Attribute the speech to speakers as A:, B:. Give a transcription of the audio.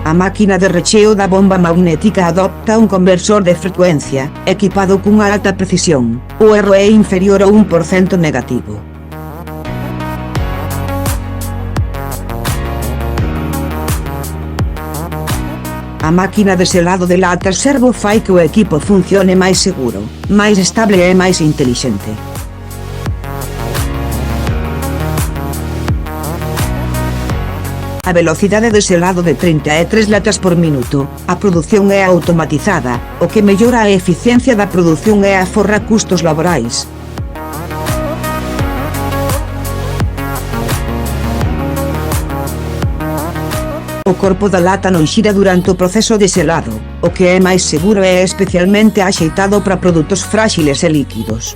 A: A máquina de recheo da bomba magnética adopta un conversor de frecuencia, equipado cunha alta precisión. O erro é inferior ao 1% negativo. A máquina de selado de latas Servo fai que o equipo funcione máis seguro, máis estable e máis intelixente. A velocidade de selado de 33 latas por minuto. A produción é automatizada, o que mellora a eficiencia da produción e aforra custos laborais. O corpo da lata non xira durante o proceso de selado, o que é máis seguro e especialmente axeitado para produtos fráxiles e líquidos.